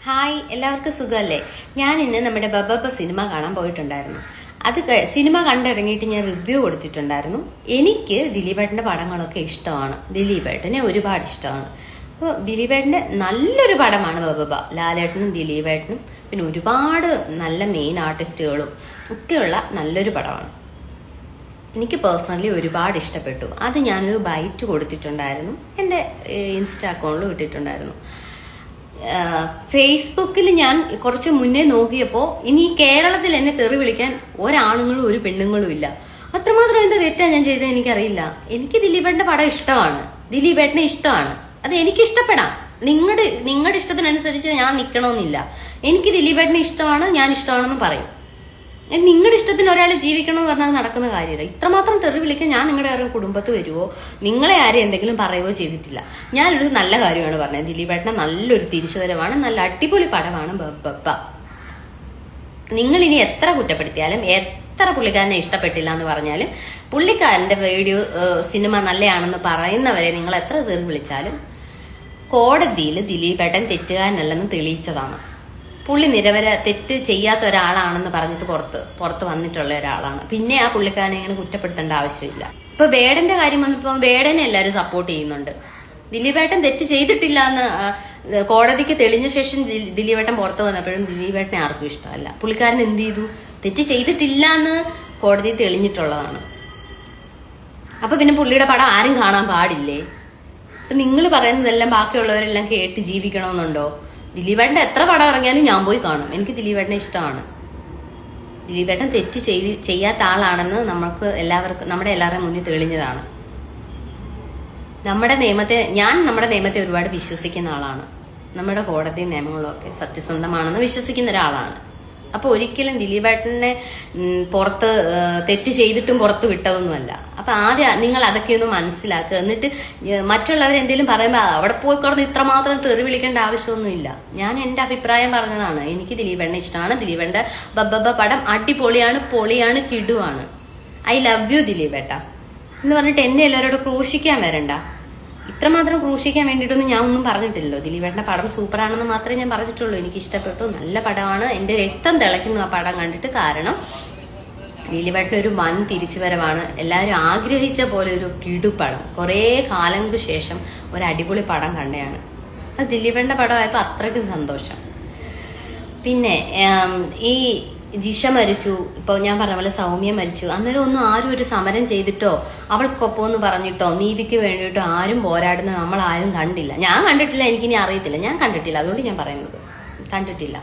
Hi, എല്ലാവർക്കും സുഖമല്ലേ? ഞാൻ ഇന്ന് നമ്മുടെ ബബ്ബ സിനിമ കാണാൻ പോയിട്ടുണ്ടായിരുന്നു. സിനിമ കണ്ടിറങ്ങിയിട്ട് ഞാൻ റിവ്യൂ കൊടുത്തിട്ടുണ്ടായിരുന്നു. എനിക്ക് ദിലീപേട്ടന്റെ പടങ്ങളൊക്കെ ഇഷ്ടമാണ്. ദിലീപേട്ടനെ ഒരുപാട് ഇഷ്ടമാണ്. അപ്പോൾ ദിലീപേട്ടന്റെ നല്ലൊരു പടമാണ് ബബ്ബ. ലാലേട്ടനും ദിലീപേട്ടനും പിന്നെ ഒരുപാട് നല്ല മെയിൻ ആർട്ടിസ്റ്റുകളും ഒക്കെയുള്ള നല്ലൊരു പടമാണ്. എനിക്ക് പേഴ്സണലി ഒരുപാട് ഇഷ്ടപ്പെട്ടു. അത് ഞാനൊരു ബൈറ്റ് കൊടുത്തിട്ടുണ്ടായിരുന്നു, എൻ്റെ ഇൻസ്റ്റാ അക്കൗണ്ടിലും ഇട്ടിട്ടുണ്ടായിരുന്നു. ഫേസ്ബുക്കിൽ ഞാൻ കുറച്ച് മുന്നേ നോക്കിയപ്പോൾ ഇനി കേരളത്തിൽ എന്നെ തെറി വിളിക്കാൻ ഒരാണുങ്ങളും ഒരു പെണ്ണുങ്ങളും ഇല്ല. അത്രമാത്രം എന്ത് തെറ്റാ ഞാൻ ചെയ്തത് എനിക്കറിയില്ല. എനിക്ക് ദിലീപേട്ടന്റെ പടം ഇഷ്ടമാണ്, ദിലീപേട്ടനെ ഇഷ്ടമാണ്. അത് എനിക്ക് ഇഷ്ടപ്പെടാം. നിങ്ങളുടെ ഇഷ്ടത്തിനനുസരിച്ച് ഞാൻ നിൽക്കണമെന്നില്ല. എനിക്ക് ദിലീപേട്ടനെ ഇഷ്ടമാണ്, ഞാൻ ഇഷ്ടമാണെന്ന് പറയും. നിങ്ങളുടെ ഇഷ്ടത്തിന് ഒരാൾ ജീവിക്കണമെന്ന് പറഞ്ഞാൽ നടക്കുന്ന കാര്യമില്ല. ഇത്രമാത്രം തെറി വിളിക്കാൻ ഞാൻ നിങ്ങളുടെ ആരും കുടുംബത്ത് വരുവോ, നിങ്ങളെ ആരും എന്തെങ്കിലും പറയുകയോ ചെയ്തിട്ടില്ല. ഞാനൊരു നല്ല കാര്യമാണ് പറഞ്ഞത്. ദിലീപേട്ടനെ നല്ലൊരു തിരിച്ചുവരവാണ്, നല്ല അടിപൊളി പടമാണ് ബബ്ബ. നിങ്ങൾ ഇനി എത്ര കുറ്റപ്പെടുത്തിയാലും, എത്ര പുള്ളിക്കാരനെ ഇഷ്ടപ്പെട്ടില്ല എന്ന് പറഞ്ഞാലും, പുള്ളിക്കാരന്റെ വീഡിയോ സിനിമ നല്ലതാണെന്ന് പറയുന്നവരെ നിങ്ങൾ എത്ര തെറി വിളിച്ചാലും കോടതിയിൽ ദിലീപേട്ടൻ തെറ്റുകാരനല്ലെന്ന് തെളിയിച്ചതാണ്. പുള്ളി തെറ്റ് ചെയ്യാത്ത ഒരാളാണെന്ന് പറഞ്ഞിട്ട് പുറത്ത് വന്നിട്ടുള്ള ഒരാളാണ്. പിന്നെ ആ പുള്ളിക്കാരനെ ഇങ്ങനെ കുറ്റപ്പെടുത്തേണ്ട ആവശ്യമില്ല. ഇപ്പൊ വേടന്റെ കാര്യം വന്നപ്പോ വേടനെ എല്ലാവരും സപ്പോർട്ട് ചെയ്യുന്നുണ്ട്. ദിലീപേട്ടൻ തെറ്റ് ചെയ്തിട്ടില്ല എന്ന് കോടതിക്ക് തെളിഞ്ഞ ശേഷം ദിലീപേട്ടൻ പുറത്ത് വന്നപ്പോഴും ദിലീപേട്ടനെ ആർക്കും ഇഷ്ടമല്ല. പുള്ളിക്കാരൻ എന്ത് ചെയ്തു? തെറ്റ് ചെയ്തിട്ടില്ല എന്ന് കോടതി തെളിഞ്ഞിട്ടുള്ളതാണ്. അപ്പൊ പിന്നെ പുള്ളിയുടെ പടം ആരും കാണാൻ പാടില്ലേ? ഇപ്പൊ നിങ്ങൾ പറയുന്നതെല്ലാം ബാക്കിയുള്ളവരെല്ലാം കേട്ട് ജീവിക്കണമെന്നുണ്ടോ? ദിലീപേട്ടന്റെ എത്ര പടം ഇറങ്ങിയാലും ഞാൻ പോയി കാണും. എനിക്ക് ദിലീപേട്ടനെ ഇഷ്ടമാണ്. ദിലീപേട്ടൻ തെറ്റ് ചെയ്യാത്ത ആളാണെന്ന് നമ്മുടെ എല്ലാവരുടെയും മുന്നിൽ തെളിഞ്ഞതാണ്. നമ്മുടെ നിയമത്തെ ഒരുപാട് വിശ്വസിക്കുന്ന ആളാണ്. നമ്മുടെ കോടതി നിയമങ്ങളും ഒക്കെ സത്യസന്ധമാണെന്ന് വിശ്വസിക്കുന്ന ഒരാളാണ്. അപ്പൊ ഒരിക്കലും ദിലീപേട്ടനെ പുറത്ത് തെറ്റ് ചെയ്തിട്ടും പുറത്ത് വിട്ടതൊന്നുമല്ല. അപ്പൊ ആദ്യം നിങ്ങൾ അതൊക്കെ ഒന്ന് മനസ്സിലാക്കുക. എന്നിട്ട് മറ്റുള്ളവരെന്തെങ്കിലും പറയുമ്പോൾ അവിടെ പോയി കിടന്ന് ഇത്രമാത്രം തെറി വിളിക്കേണ്ട ആവശ്യമൊന്നുമില്ല. ഞാൻ എന്റെ അഭിപ്രായം പറഞ്ഞതാണ്. എനിക്ക് ദിലീപേട്ടനെ ഇഷ്ടമാണ്. ദിലീപേട്ടന്റെ ബബ്ബ പടം അടിപൊളിയാണ്, പൊളിയാണ്, കിടുവാണ്. ഐ ലവ് യു ദിലീപേട്ട എന്ന് പറഞ്ഞിട്ട് എന്നെ എല്ലാവരോടും ക്രൂശിക്കാൻ വരണ്ട. ഇത്രമാത്രം ക്രൂശിക്കാൻ വേണ്ടിയിട്ടൊന്നും ഞാൻ ഒന്നും പറഞ്ഞിട്ടില്ലല്ലോ. ദിലീപേട്ടന്റെ പടം സൂപ്പറാണെന്ന് മാത്രമേ ഞാൻ പറഞ്ഞിട്ടുള്ളൂ. എനിക്ക് ഇഷ്ടപ്പെട്ടു, നല്ല പടമാണ്. എന്റെ രക്തം തിളയ്ക്കുന്നു ആ പടം കണ്ടിട്ട്. കാരണം ദിലീപേട്ടൻ ഒരു വൻ തിരിച്ചുവരവാണ്. എല്ലാവരും ആഗ്രഹിച്ച പോലെ ഒരു കിടുപടം. കുറേ കാലങ്ങൾക്ക് ശേഷം ഒരു അടിപൊളി പടം കണ്ടതാണ്. അത് ദിലീപേട്ടന്റെ പടമായപ്പോൾ അത്രയ്ക്കും സന്തോഷം. പിന്നെ ഈ ജിഷ മരിച്ചു, ഇപ്പൊ ഞാൻ പറഞ്ഞ പോലെ സൗമ്യ മരിച്ചു. അന്നേരം ഒന്നും ആരും ഒരു സമരം ചെയ്തിട്ടോ അവൾക്കൊപ്പം എന്ന് പറഞ്ഞിട്ടോ നീതിക്ക് വേണ്ടിയിട്ടോ ആരും പോരാടുന്ന നമ്മൾ ആരും കണ്ടില്ല. ഞാൻ കണ്ടിട്ടില്ല, എനിക്കിനി അറിയത്തില്ല. ഞാൻ കണ്ടിട്ടില്ല, അതുകൊണ്ട് ഞാൻ പറയുന്നത് കണ്ടിട്ടില്ല.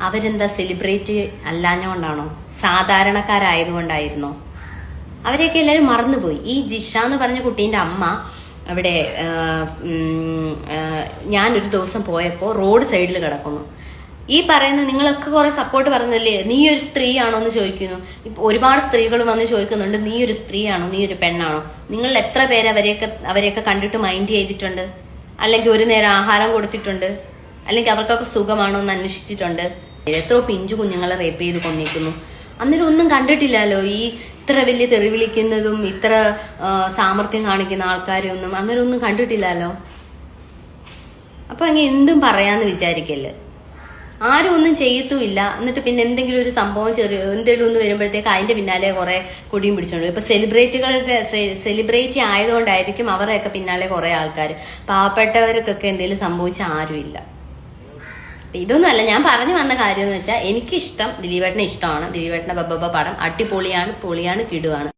അവരെന്താ സെലിബ്രേറ്റ് അല്ലാഞ്ഞുകൊണ്ടാണോ? സാധാരണക്കാരായതുകൊണ്ടായിരുന്നോ? അവരെയൊക്കെ എല്ലാവരും മറന്നുപോയി. ഈ ജിഷ എന്ന് പറഞ്ഞ കുട്ടീൻ്റെ അമ്മ അവിടെ ഞാനൊരു ദിവസം പോയപ്പോൾ റോഡ് സൈഡിൽ കിടക്കുന്നു. ഈ പറയുന്ന നിങ്ങളൊക്കെ കുറെ സപ്പോർട്ട് പറഞ്ഞല്ലേ, നീ ഒരു സ്ത്രീയാണോ എന്ന് ചോദിക്കുന്നു. ഇപ്പൊ ഒരുപാട് സ്ത്രീകൾ വന്ന് ചോദിക്കുന്നുണ്ട്, നീ ഒരു സ്ത്രീയാണോ, നീ ഒരു പെണ്ണാണോ? നിങ്ങൾ എത്ര പേര് അവരെയൊക്കെ കണ്ടിട്ട് മൈൻഡ് ചെയ്തിട്ടുണ്ട്? അല്ലെങ്കിൽ ഒരു നേരം ആഹാരം കൊടുത്തിട്ടുണ്ട്? അല്ലെങ്കിൽ അവർക്കൊക്കെ സുഖമാണോ എന്ന് അന്വേഷിച്ചിട്ടുണ്ട്? എത്രയോ പിഞ്ചു കുഞ്ഞുങ്ങളെ റേപ്പ് ചെയ്ത് കൊന്നിരിക്കുന്നു. അന്നേരം ഒന്നും കണ്ടിട്ടില്ലല്ലോ. ഈ ഇത്ര വലിയ തെറി വിളിക്കുന്നതും ഇത്ര സാമർത്ഥ്യം കാണിക്കുന്ന ആൾക്കാരെ അന്നേരം ഒന്നും കണ്ടിട്ടില്ലല്ലോ. അപ്പൊ അങ്ങനെ എന്തും പറയാന്ന് വിചാരിക്കല്ലേ. ആരും ഒന്നും ചെയ്യത്തുമില്ല. എന്നിട്ട് പിന്നെ എന്തെങ്കിലും ഒരു സംഭവം എന്തെങ്കിലും ഒന്ന് വരുമ്പോഴത്തേക്ക് അതിന്റെ പിന്നാലെ കുറെ കുടിയും പിടിച്ചോണ്ട്. ഇപ്പൊ സെലിബ്രിറ്റി ആയതുകൊണ്ടായിരിക്കും അവരെയൊക്കെ പിന്നാലെ കുറെ ആൾക്കാർ. പാവപ്പെട്ടവർക്കൊക്കെ എന്തെങ്കിലും സംഭവിച്ച ആരുമില്ല. ഇതൊന്നും അല്ല ഞാൻ പറഞ്ഞു വന്ന കാര്യം എന്ന് വെച്ചാൽ, എനിക്കിഷ്ടം ദിലീപേട്ടനെ ഇഷ്ടമാണ്. ദിലീപേട്ടന്റെ ബബ്ബ പടം അടിപൊളിയാണ്, പൊളിയാണ്, കിടുവാണ്.